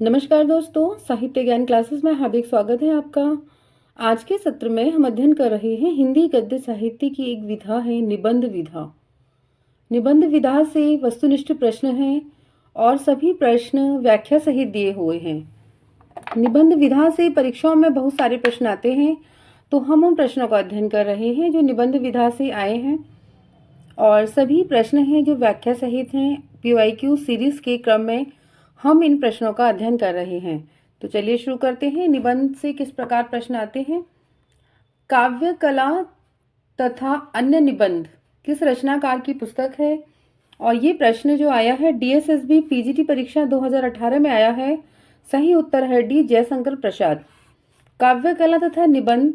नमस्कार दोस्तों, साहित्य ज्ञान क्लासेस में हार्दिक स्वागत है आपका। आज के सत्र में हम अध्ययन कर रहे हैं हिंदी गद्य साहित्य की एक विधा है निबंध विधा। निबंध विधा से वस्तुनिष्ठ प्रश्न हैं और सभी प्रश्न व्याख्या सहित दिए हुए हैं। निबंध विधा से परीक्षाओं में बहुत सारे प्रश्न आते हैं, तो हम उन प्रश्नों का अध्ययन कर रहे हैं जो निबंध विधा से आए हैं और सभी प्रश्न हैं जो व्याख्या सहित हैं। PYQ सीरीज के क्रम में हम इन प्रश्नों का अध्ययन कर रहे हैं। तो चलिए शुरू करते हैं। निबंध से किस प्रकार प्रश्न आते हैं। काव्य कला तथा अन्य निबंध किस रचनाकार की पुस्तक है। और ये प्रश्न जो आया है DSSB PGT परीक्षा 2018 में आया है। सही उत्तर है डी, जयशंकर प्रसाद। काव्य कला तथा निबंध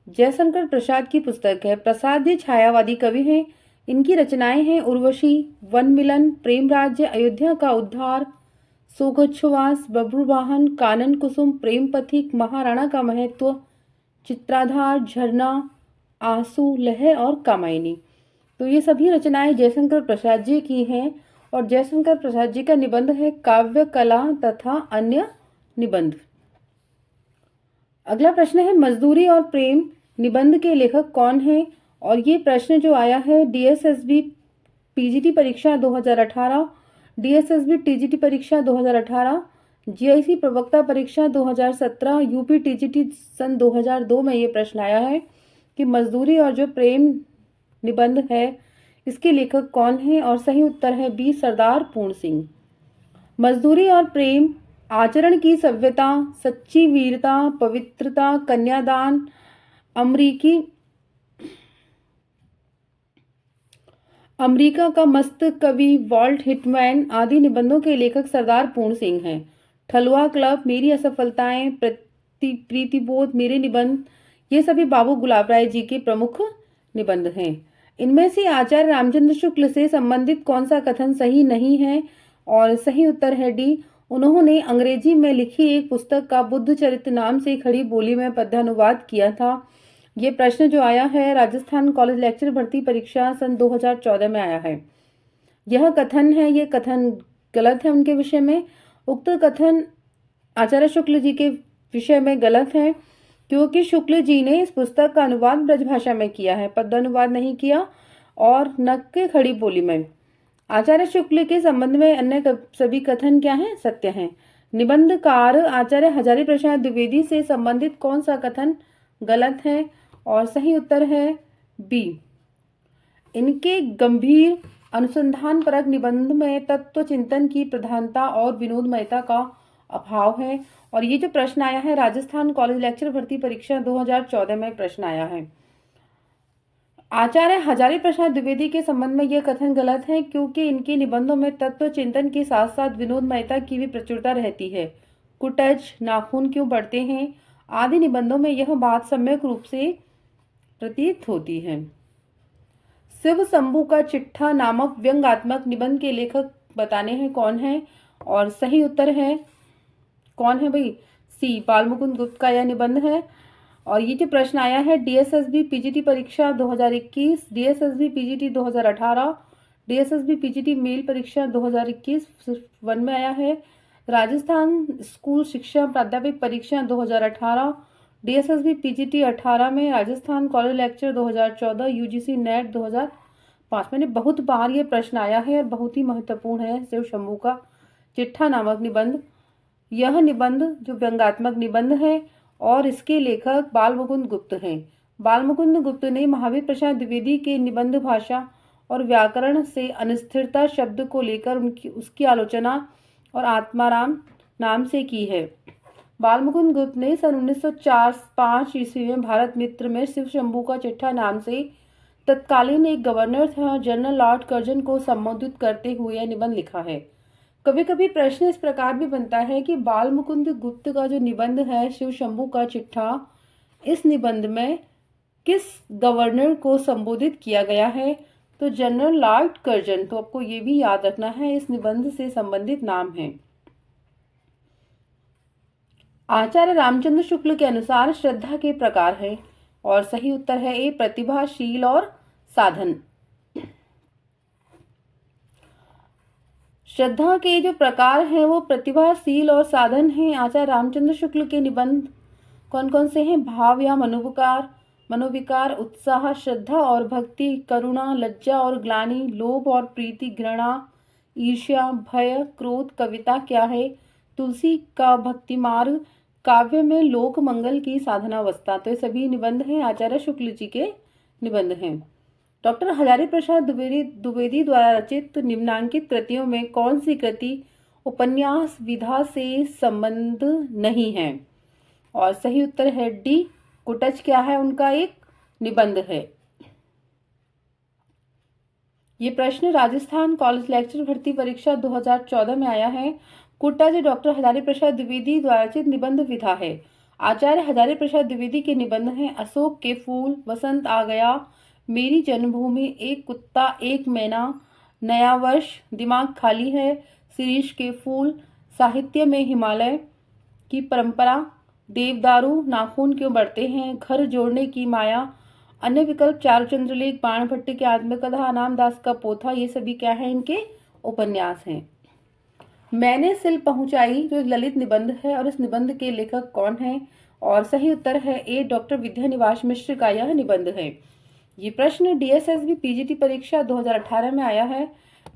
जयशंकर प्रसाद की पुस्तक है। प्रसाद जी छायावादी कवि हैं। इनकी रचनाएं हैं उर्वशी, वन मिलन, प्रेम राज्य, अयोध्या का उद्धार, सोगच्छवास, बब्रुवाहन, कानन कुसुम, प्रेम पथिक, महाराणा का महत्व, चित्राधार, झरना, आंसू, लहर और कामायनी। तो ये सभी रचनाएं जयशंकर प्रसाद जी की हैं और जयशंकर प्रसाद जी का निबंध है काव्य कला तथा अन्य निबंध। अगला प्रश्न है मजदूरी और प्रेम निबंध के लेखक कौन है। और ये प्रश्न जो आया है DSSB PGT परीक्षा 2018, DSSB TGT परीक्षा 2018, GIC प्रवक्ता परीक्षा 2017, UP TGT सन 2002 में ये प्रश्न आया है कि मजदूरी और जो प्रेम निबंध है इसके लेखक कौन है। और सही उत्तर है बी, सरदार पूर्ण सिंह। मजदूरी और प्रेम आचरण की सभ्यता, सच्ची वीरता, पवित्रता, कन्यादान, अमेरिका का मस्त कवि, वॉल्ट हिटमैन आदि निबंधों के लेखक सरदार पूर्ण सिंह हैं। ठलुआ क्लब, मेरी असफलताएं, प्रीतिबोध, मेरे निबंध, ये सभी बाबू गुलाब राय जी के प्रमुख निबंध हैं। इनमें से आचार्य रामचंद्र शुक्ल से संबंधित कौन सा कथन सही नहीं है। और सही उत्तर है डी, उन्होंने अंग्रेजी में लिखी एक पुस्तक का बुद्ध चरित्र नाम से खड़ी बोली में पद्यानुवाद किया था। ये प्रश्न जो आया है राजस्थान कॉलेज लेक्चर भर्ती परीक्षा सन 2014 में आया है। यह कथन है, ये कथन गलत है उनके विषय में। उक्त कथन आचार्य शुक्ल जी के विषय में गलत है क्योंकि शुक्ल जी ने इस पुस्तक का अनुवाद ब्रजभाषा में किया है, पद्यानुवाद नहीं किया और न के खड़ी बोली में। आचार्य शुक्ल के संबंध में अन्य सभी कथन क्या हैं, सत्य हैं। निबंधकार आचार्य हजारी प्रसाद द्विवेदी से संबंधित कौन सा कथन गलत है। और सही उत्तर है बी, इनके गंभीर अनुसंधानपरक निबंध में तत्व चिंतन की प्रधानता और विनोदमयता का अभाव है। और ये जो प्रश्न आया है राजस्थान कॉलेज लेक्चर भर्ती परीक्षा 2014 में प्रश्न आया है। आचार्य हजारी प्रसाद द्विवेदी के संबंध में यह कथन गलत है क्योंकि इनके निबंधों में तत्व चिंतन के साथ साथ विनोदमयता की भी प्रचुरता रहती है। कुटज, नाखून क्यों बढ़ते हैं आदि निबंधों में यह बात सम्यक रूप से प्रतीत होती है। शिव शंभू का चिट्ठा नामक व्यंग्यात्मक निबंध के लेखक बताने हैं कौन है। और सही उत्तर है कौन है भाई, सी, बालमुकुंद गुप्त का यह निबंध है। और ये जो प्रश्न आया है DSSB PGT परीक्षा 2021, DSSB PGT 2018, DSSB PGT mail परीक्षा 2021 सिर्फ 1 में आया है। राजस्थान स्कूल शिक्षा प्राध्यापक परीक्षा 2018, DSSB PGT 18 में, Rajasthan college lecture 2014, UGC net 2005 में। बहुत बार ये प्रश्न आया है और बहुत ही महत्वपूर्ण है शिव शंभू का चिट्ठा नामक निबंध। यह निबंध जो व्यंग्यात्मक निबंध है और इसके लेखक बालमुकुंद गुप्त हैं। बालमुकुंद गुप्त ने महावीर प्रसाद द्विवेदी के निबंध भाषा और व्याकरण से अनिस्थिरता शब्द को लेकर उसकी आलोचना और आत्माराम नाम से की है। बालमुकुंद गुप्त ने सन 1904-5 ईस्वी में भारत मित्र में शिव शंभू का चिट्ठा नाम से तत्कालीन एक गवर्नर था जनरल लॉर्ड कर्जन को संबोधित करते हुए यह निबंध लिखा है। कभी कभी प्रश्न इस प्रकार भी बनता है कि बालमुकुंद गुप्त का जो निबंध है शिव शंभू का चिट्ठा, इस निबंध में किस गवर्नर को संबोधित किया गया है। तो जनरल लॉर्ड कर्जन। तो आपको ये भी याद रखना है, इस निबंध से संबंधित नाम है। आचार्य रामचंद्र शुक्ल के अनुसार श्रद्धा के प्रकार है। और सही उत्तर है ए, प्रतिभाशील और साधन। श्रद्धा के जो प्रकार हैं वो प्रतिभाशील और साधन हैं। आचार्य रामचंद्र शुक्ल के निबंध कौन कौन से हैं? भाव या मनोविकार, उत्साह, श्रद्धा और भक्ति, करुणा, लज्जा और ग्लानि, लोभ और प्रीति, घृणा, ईर्ष्या, भय, क्रोध। कविता क्या है? तुलसी का भक्ति मार्ग, काव्य में लोक मंगल की साधनावस्था। तो ये सभी निबंध हैं, आचार्य शुक्ल जी के निबंध हैं। डॉक्टर हजारी प्रसाद द्विवेदी द्वारा रचित निम्नांकित कृतियों में कौन सी कृति उपन्यास विधा से संबंध नहीं है? और सही उत्तर है डी, कुटच क्या है? उनका एक निबंध है। ये प्रश्न राजस्थान कॉलेज लेक्चर भर्ती परीक्षा 2014 में आया है। कुटच डॉक्टर हजारी प्रसाद द्विवेदी द्वारा रचित निबंध विधा है। आचार्य हजारी प्रसाद द्विवेदी के निबंध हैं अशोक के फूल, वसंत आ गया, मेरी जन्मभूमि, एक कुत्ता एक मैना, नया वर्ष, दिमाग खाली है, शिरीष के फूल, साहित्य में हिमालय की परंपरा, देवदारू, नाखून क्यों बढ़ते हैं, घर जोड़ने की माया, अन्य विकल्प, चारुचंद्रलेख, बाणभट्ट की आत्मकथा, नामदास का पोथा। ये सभी क्या है? इनके उपन्यास हैं। मैंने सिल पहुंचाई जो एक ललित निबंध है और इस निबंध के लेखक कौन है? और सही उत्तर है ए, डॉक्टर विद्यानिवास मिश्र का यह निबंध है। ये प्रश्न डीएसएसबी पीजीटी परीक्षा 2018 में आया है।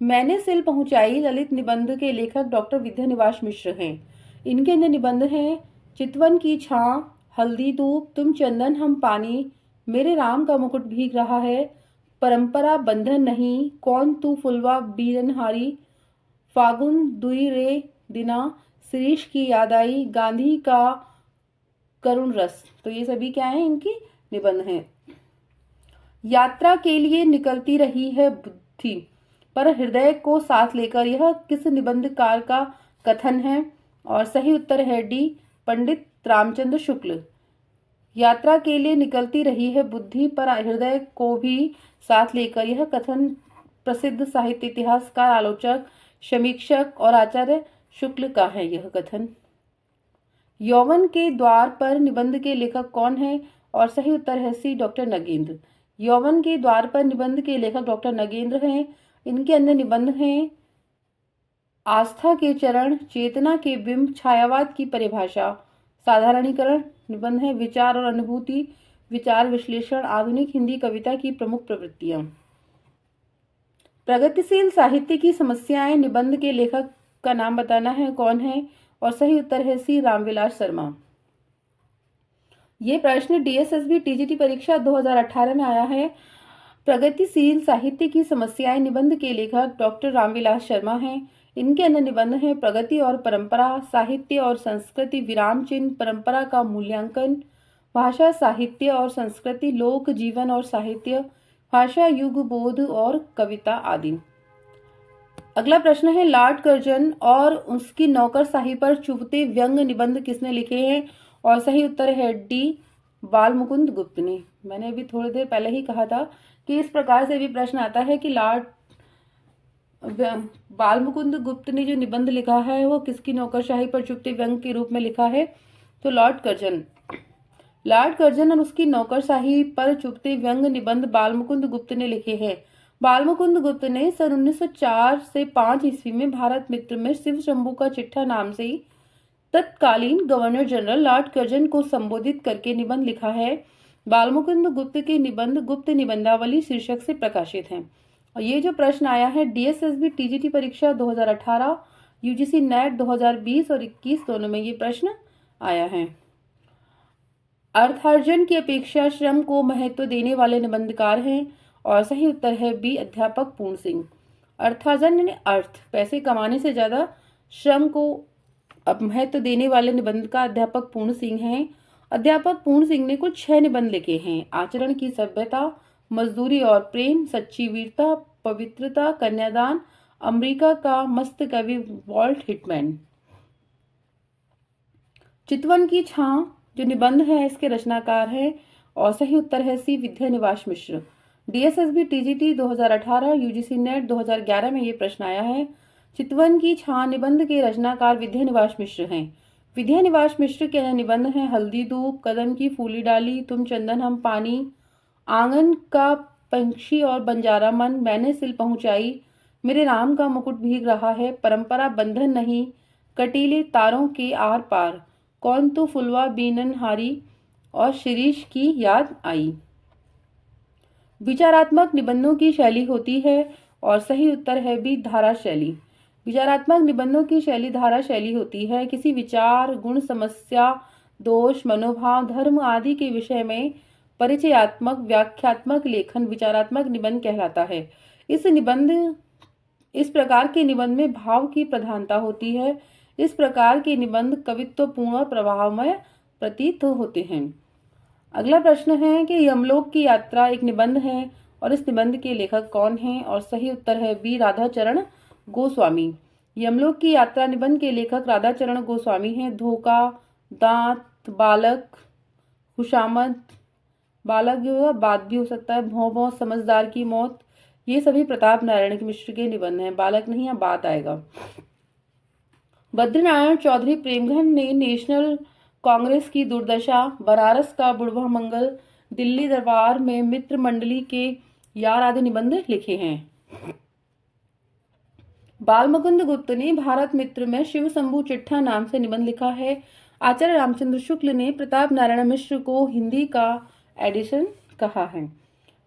मैंने सिल पहुंचाई ललित निबंध के लेखक डॉक्टर विद्यानिवास मिश्र हैं। इनके अन्य निबंध हैं चितवन की छां, हल्दी धूप, तुम चंदन हम पानी, मेरे राम का मुकुट भीग रहा है, परंपरा बंधन नहीं, कौन तू फुलवा बीरनहारी, फागुन दुई रे दिना, शिरीष की याद आई, गांधी का करुण रस। तो ये सभी क्या है? इनकी निबंध हैं। यात्रा के लिए निकलती रही है बुद्धि पर हृदय को साथ लेकर, यह किस निबंधकार का कथन है? और सही उत्तर है डी, पंडित रामचंद्र शुक्ल। यात्रा के लिए निकलती रही है बुद्धि पर हृदय को भी साथ लेकर, यह कथन प्रसिद्ध साहित्य इतिहासकार, आलोचक, समीक्षक और आचार्य शुक्ल का है। यह कथन यौवन के द्वार पर निबंध के लेखक कौन है? और सही उत्तर है सी, डॉक्टर नगेंद्र। यौवन के द्वार पर निबंध के लेखक डॉक्टर नगेंद्र हैं। इनके अन्य निबंध हैं आस्था के चरण, चेतना के बिंब, छायावाद की परिभाषा, साधारणीकरण निबंध है विचार और अनुभूति, विचार विश्लेषण, आधुनिक हिंदी कविता की प्रमुख प्रवृत्तियां। प्रगतिशील साहित्य की समस्याएं निबंध के लेखक का नाम बताना है, कौन है? और सही उत्तर है सी, रामविलास शर्मा। ये प्रश्न डीएसएसबी टीजीटी परीक्षा 2018 में आया है। प्रगतिशील साहित्य की समस्याएं निबंध के लेखक डॉक्टर रामविलास शर्मा हैं। इनके अन्य निबंध हैं प्रगति और परंपरा, साहित्य और संस्कृति, विराम चिन्ह, परंपरा का मूल्यांकन, भाषा साहित्य और संस्कृति, लोक जीवन और साहित्य, भाषा युग बोध और कविता आदि। अगला प्रश्न है लॉर्ड कर्जन और उसकी नौकरशाही पर चुभते व्यंग निबंध किसने लिखे हैं? और सही उत्तर है डी, बालमुकुंद गुप्त ने। मैंने अभी थोड़ी देर पहले ही कहा था कि इस प्रकार से भी प्रश्न आता है कि बालमुकुंद गुप्त ने जो निबंध लिखा है वो किसकी नौकरशाही पर चुभते व्यंग के रूप में लिखा है? तो लॉर्ड कर्जन और उसकी नौकरशाही पर चुभते व्यंग निबंध बालमुकुंद गुप्त ने लिखे हैं। बालमुकुंद गुप्त ने सन 1904 से 5 ईस्वी में भारत मित्र में शिव शंभू का चिट्ठा नाम से तत्कालीन गवर्नर जनरल लॉर्ड कर्जन को संबोधित करके निबंध लिखा है। बालमुकुंद गुप्त के निबंध गुप्त निबंधावली शीर्षक से प्रकाशित हैं। और ये जो प्रश्न आया है डीएसएसबी टीजीटी परीक्षा 2018, यूजीसी नेट 2020 और 21 दोनों में ये प्रश्न आया है। अर्थार्जन की अपेक्षा श्रम को महत्व देने वाले निबंधकार हैं। और सही उत्तर है बी, अध्यापक पूर्ण सिंह। अर्थार्जन यानी अर्थ, पैसे कमाने से ज्यादा श्रम को महत्व देने वाले निबंधकार अध्यापक पूर्ण सिंह हैं। अध्यापक पूर्ण सिंह ने कुल 6 निबंध लिखे हैं। आचरण की सभ्यता, मजदूरी और प्रेम, सच्ची वीरता, पवित्रता, कन्यादान, अमेरिका का मस्त कवि वॉल्ट हिटमैन। चितवन की छां जो निबंध है इसके रचनाकार हैं। और सही उत्तर है सी, विद्यानिवास मिश्र। डीएसएसबी टीजीटी 2018, यूजीसी नेट 2011 में ये प्रश्न आया है। चितवन की छां निबंध के रचनाकार विद्यानिवास मिश्र हैं। विद्यानिवास मिश्र के निबंध हैं हल्दी धूप, कदम की फूली डाली, तुम चंदन हम पानी, आंगन का पंछी और बंजारा मन, मैंने सिल पहुंचाई, मेरे राम का मुकुट भीग रहा है, परंपरा बंधन नहीं, कटीले तारों के आर पार, कौन तू फुलवा बीनन हारी, और शिरीष की याद आई। विचारात्मक निबंधों की शैली होती है और सही उत्तर है बी धारा शैली। विचारात्मक निबंधों की शैली धारा शैली होती है। किसी विचार, गुण, समस्या, दोष, मनोभाव, धर्म आदि के विषय में परिचयात्मक व्याख्यात्मक लेखन विचारात्मक निबंध कहलाता है। इस प्रकार के निबंध में भाव की प्रधानता होती है। इस प्रकार के निबंध कवित्वपूर्ण और प्रभावमय प्रतीत होते हैं। अगला प्रश्न है कि यमलोक की यात्रा एक निबंध है और इस निबंध के लेखक कौन हैं? और सही उत्तर है बी राधाचरण गोस्वामी। यमलोक की यात्रा निबंध के लेखक राधाचरण गोस्वामी हैं। धोखा, दांत, बालक, खुशामद, बालक जो बात भी हो सकता है, भौं भौं, समझदार की मौत, ये सभी प्रताप नारायण मिश्र के निबंध हैं। बालक नहीं, यहाँ बात आएगा। बद्रीनारायण चौधरी प्रेमघन ने नेशनल कांग्रेस की दुर्दशा, बनारस का बुढ़वा मंगल, दिल्ली दरबार में मित्र मंडली के यार आदि निबंध लिखे हैं। बाल मुकुंद गुप्त ने भारत मित्र में शिव शंभू चिट्ठा नाम से निबंध लिखा है। आचार्य रामचंद्र शुक्ल ने प्रताप नारायण मिश्र को हिंदी का एडिशन कहा है।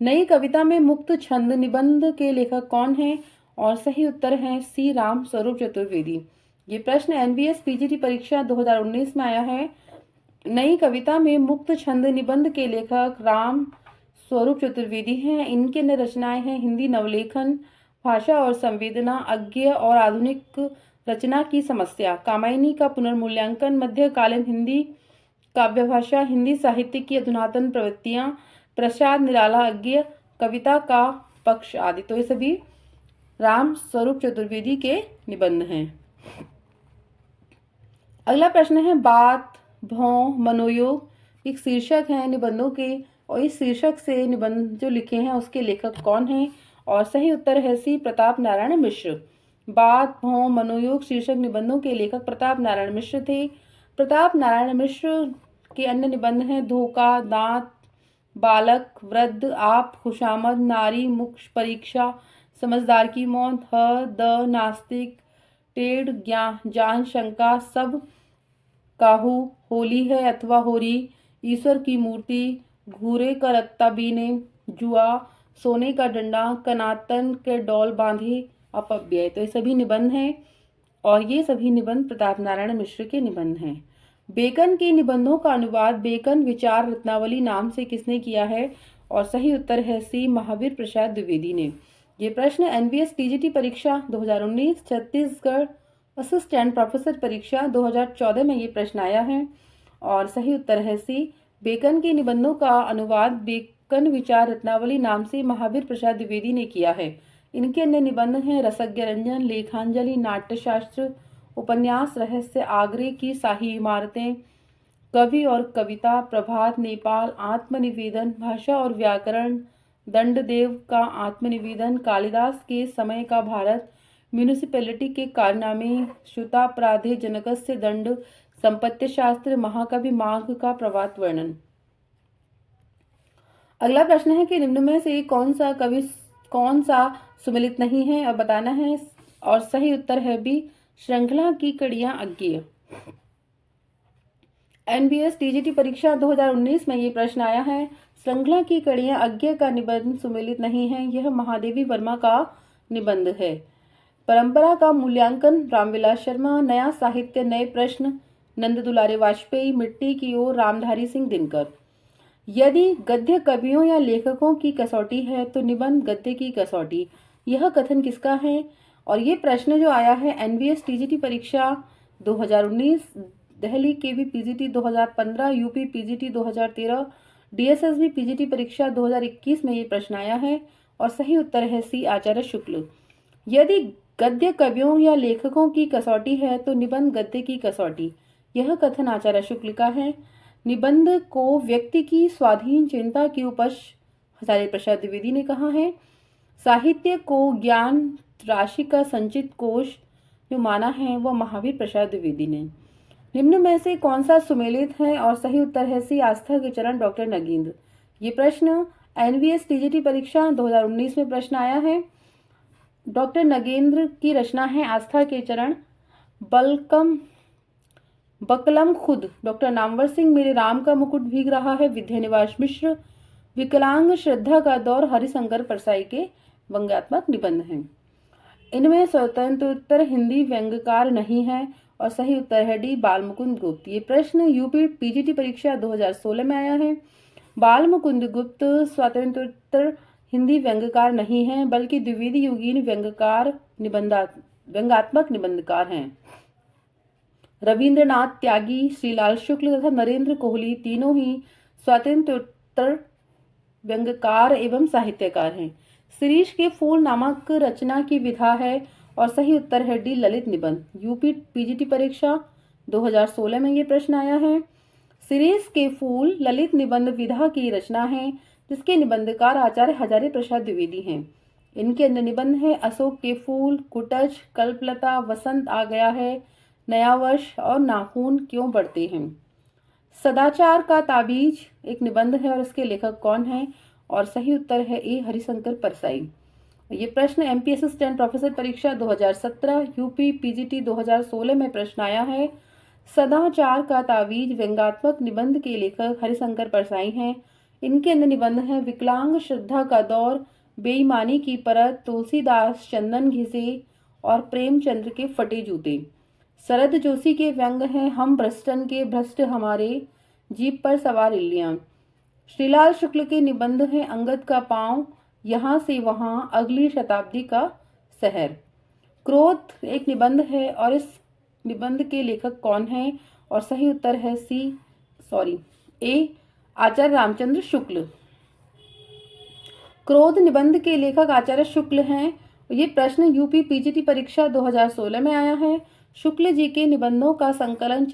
नई कविता में मुक्त छंद निबंध के लेखक कौन हैं? और सही उत्तर है सी राम स्वरूप चतुर्वेदी। ये प्रश्न एनबीएस पीजीटी परीक्षा 2019 में आया है। नई कविता में मुक्त छंद निबंध के लेखक राम स्वरूप चतुर्वेदी हैं। इनके अन्य रचनाएं हैं हिंदी नवलेखन, भाषा और संवेदना, अज्ञेय और आधुनिक रचना की समस्या, कामायनी का पुनर्मूल्यांकन, मध्यकालीन हिंदी काव्य भाषा, हिंदी साहित्य की अधुनातन प्रवृत्तियां, प्रसाद निराला, अज्ञेय, कविता का पक्ष आदि। तो ये सभी राम स्वरूप चतुर्वेदी के निबंध हैं। अगला प्रश्न है बात, भौं, मनोयोग एक शीर्षक है निबंधों के, और इस शीर्षक से निबंध जो लिखे हैं उसके लेखक कौन हैं? और सही उत्तर है सी प्रताप नारायण मिश्र। बात, भौं, मनोयोग शीर्षक निबंधों के लेखक प्रताप नारायण मिश्र थे। प्रताप नारायण मिश्र के अन्य निबंध हैं धोखा, दांत, बालक, वृद्ध, आप, खुशामद, नारी, मुक्ष, परीक्षा, समझदार की मौत, ह, द, नास्तिक, टेढ़, जान, शंका, सब, काहू, होली है अथवा होरी, ईश्वर की मूर्ति, घूरे का रत्ता बीने, जुआ, सोने का डंडा, कनातन के डोल बांधे, अपव्यय। तो ये सभी निबंध हैं और ये सभी निबंध प्रताप नारायण मिश्र के निबंध हैं। बेकन के निबंधों का अनुवाद बेकन विचार रत्नावली नाम से किसने किया है? और सही उत्तर है सी महावीर प्रसाद द्विवेदी ने। ये प्रश्न एनबीएस टीजीटी परीक्षा 2019, छत्तीसगढ़ असिस्टेंट प्रोफेसर परीक्षा 2014 में ये प्रश्न आया है और सही उत्तर है सी बेकन के निबंधों का अनुवाद बेकन विचार रत्नावली नाम से महावीर प्रसाद द्विवेदी ने किया है। इनके अन्य निबंध हैं रसज्ञ रंजन, लेखांजलि, नाट्यशास्त्र, उपन्यास, रहस्य, आगरे की शाही इमारतें, कवि और कविता, प्रभात, नेपाल, आत्मनिवेदन, भाषा और व्याकरण, दंडदेव का आत्मनिवेदन, कालिदास के समय का भारत, म्यूनिसिपैलिटी के कारनामे, श्रुतापराधे जनकस्य दंड, संपत्ति शास्त्र, महाकवि माघ का प्रभात वर्णन। अगला प्रश्न है कि निम्न में से कौन सा सुमेलित नहीं है और बताना है। और सही उत्तर है बी श्रृंखला की कड़ियां अज्ञेय। एनबीएस टीजीटी परीक्षा 2019 में ये प्रश्न आया है। श्रृंखला की कड़ियां अज्ञेय का निबंध सुमेलित नहीं है, यह महादेवी वर्मा का निबंध है। परंपरा का मूल्यांकन रामविलास शर्मा, नया साहित्य नए प्रश्न नंद दुलारे वाजपेयी, मिट्टी की ओर रामधारी सिंह दिनकर। यदि गद्य कवियों या लेखकों की कसौटी है तो निबंध गद्य की कसौटी, यह कथन किसका है? और ये प्रश्न जो आया है एनबीएस टीजीटी परीक्षा 2019, Delhi KV PGT 2015, UP PGT 2013, DSSB PGT परीक्षा 2021 में ये प्रश्न आया है और सही उत्तर है सी आचार्य शुक्ल। यदि गद्य कवियों या लेखकों की कसौटी है तो निबंध गद्य की कसौटी, यह कथन आचार्य शुक्ल का है। निबंध को व्यक्ति की स्वाधीन चिंता की उपज आचार्य प्रसाद द्विवेदी ने कहा है। साहित्य को ज्ञान राशि का संचित कोश जो माना है वह महावीर प्रसाद द्विवेदी ने। निम्न में से कौन सा सुमेलित है? और सही उत्तर है सी आस्था के चरण डॉक्टर नगींद्र। ये प्रश्न एनवीएस टीजीटी परीक्षा 2019 में प्रश्न आया है। डॉक्टर नगेंद्र की रचना है आस्था के चरण। बकलम खुद, डॉक्टर नामवर सिंह, मेरे राम का मुकुट भीग रहा है, विद्यानिवास मिश्र, विकलांग, श्रद्धा का दौर, हरिशंकर परसाई के व्यंग्यात्मक निबंध हैं। इनमें स्वतंत्रोत्तर हिंदी व्यंग्यकार नहीं है और सही उत्तर है डी बालमुकुंद गुप्त। ये प्रश्न यूपी पीजीटी परीक्षा 2016 में आया है। बालमुकुंद गुप्त स्वतंत्रोत्तर हिंदी व्यंग्यकार नहीं है बल्कि द्विवेदी युगीन व्यंग्यात्मक निबंधकार हैं। रविंद्रनाथ त्यागी, श्रीलाल शुक्ल तथा नरेंद्र कोहली तीनों ही स्वतंत्रोत्तर व्यंग्यकार एवं साहित्यकार हैं। शिरीष के फूल नामक रचना की विधा है और सही उत्तर है डी ललित निबंध। यूपी पीजीटी परीक्षा 2016 में ये प्रश्न आया है। शिरीष के फूल ललित निबंध विधा की रचना है जिसके निबंधकार आचार्य हजारी प्रसाद द्विवेदी हैं। इनके अन्य निबंध है अशोक के फूल, कुटज, कल्पलता, वसंत आ गया है, नया वर्ष और नाखून क्यों बढ़ते हैं। सदाचार का ताबीज एक निबंध है और इसके लेखक कौन हैं और सही उत्तर है ए हरिशंकर परसाई। ये प्रश्न एमपी असिस्टेंट प्रोफेसर परीक्षा 2017 यूपी पीजीटी 2016 में प्रश्न आया है। सदाचार का तावीज व्यंग्यात्मक निबंध के लेखक हरिशंकर परसाई हैं। इनके अन्य निबंध हैं विकलांग, श्रद्धा का दौर, बेईमानी की परत, तुलसीदास, चंदन घिसे और प्रेमचंद्र के फटे जूते। शरद जोशी के व्यंग हैं हम भ्रष्टन के भ्रष्ट हमारे, जीप पर सवार इल्लियां। श्रीलाल शुक्ल के निबंध हैं अंगद का पांव, यहाँ से वहां, अगली शताब्दी का शहर। क्रोध एक निबंध है और इस निबंध के लेखक कौन हैं और सही उत्तर है ए आचार्य रामचंद्र शुक्ल। क्रोध निबंध के लेखक आचार्य शुक्ल हैं। ये प्रश्न यूपी पीजीटी परीक्षा 2016 में आया है। शुक्ल जी के निबंधों का संकलन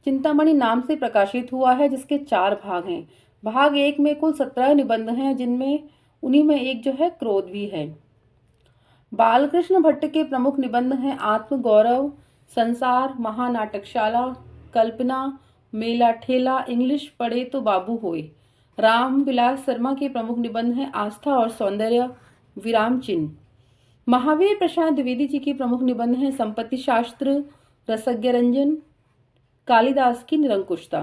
चिंतामणि नाम से प्रकाशित हुआ है जिसके 4 भाग हैं। भाग 1 में कुल 17 निबंध हैं जिनमें उन्हीं में एक जो है क्रोध भी है। बालकृष्ण भट्ट के प्रमुख निबंध हैं आत्मगौरव, संसार, महानाटकशाला, कल्पना, मेला ठेला, इंग्लिश पढ़े तो बाबू होए। राम विलास शर्मा के प्रमुख निबंध हैं आस्था और सौंदर्य, विराम चिन्ह। महावीर प्रसाद द्विवेदी जी के प्रमुख निबंध हैं संपत्ति शास्त्र, रसज्ञ रंजन, कालिदास की निरंकुशता।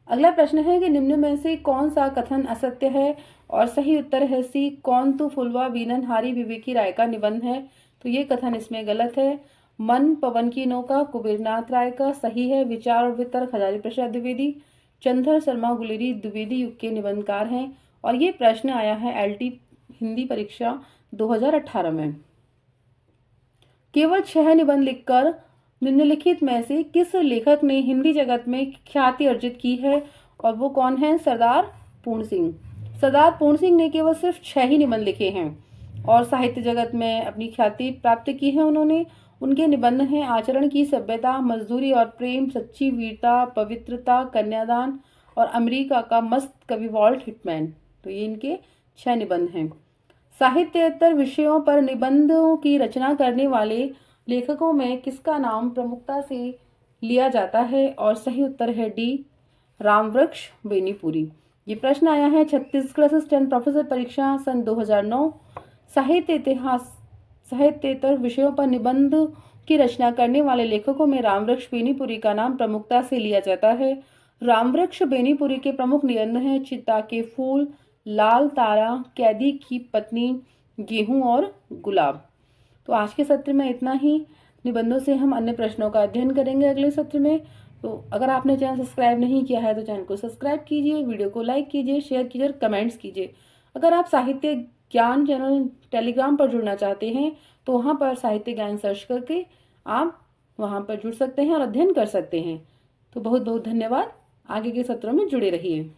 अगला प्रश्न है कि निम्न में से कौन सा कथन असत्य है और सही उत्तर है सी कौन तू फुलवा बीनन हारी विवेकी राय का निबंध है। तो ये कथन इसमें गलत है। मन पवन की नौका कुबेरनाथ राय का सही है। विचार और वितर्क हजारी प्रसाद द्विवेदी, चंद्र शर्मा गुलेरी द्विवेदी युग के निबंधकार हैं और ये प्रश्न आया है एलटी हिंदी परीक्षा 2018 में। केवल 6 निबंध लिखकर निम्नलिखित में से किस लेखक ने हिंदी जगत में ख्याति अर्जित की है और वो कौन है। सरदार पूर्ण सिंह। सरदार पूर्ण सिंह ने केवल सिर्फ 6 ही निबंध लिखे हैं और साहित्य जगत में अपनी ख्याति प्राप्त की है उन्होंने। उनके निबंध हैं आचरण की सभ्यता, मजदूरी और प्रेम, सच्ची वीरता, पवित्रता, कन्यादान और अमेरिका का मस्त कवि वॉल्ट हिटमैन। तो ये इनके 6 निबंध हैं। साहित्येतर विषयों पर निबंधों की रचना करने वाले लेखकों में किसका नाम प्रमुखता से लिया जाता है और सही उत्तर है डी रामवृक्ष बेनीपुरी। ये प्रश्न आया है छत्तीसगढ़ असिस्टेंट प्रोफेसर परीक्षा सन 2009। साहित्येतर विषयों पर निबंध की रचना करने वाले लेखकों में रामवृक्ष बेनीपुरी का नाम प्रमुखता से लिया जाता है। रामवृक्ष बेनीपुरी के प्रमुख निबंध हैं चिता के फूल, लाल तारा, कैदी की पत्नी, गेहूं और गुलाब। तो आज के सत्र में इतना ही। निबंधों से हम अन्य प्रश्नों का अध्ययन करेंगे अगले सत्र में। तो अगर आपने चैनल सब्सक्राइब नहीं किया है तो चैनल को सब्सक्राइब कीजिए, वीडियो को लाइक कीजिए, शेयर कीजिए और कमेंट्स कीजिए। अगर आप साहित्य ज्ञान चैनल टेलीग्राम पर जुड़ना चाहते हैं तो वहाँ पर साहित्य ज्ञान सर्च करके आप वहाँ पर जुड़ सकते हैं और अध्ययन कर सकते हैं। तो बहुत बहुत धन्यवाद। आगे के सत्रों में जुड़े रहिए।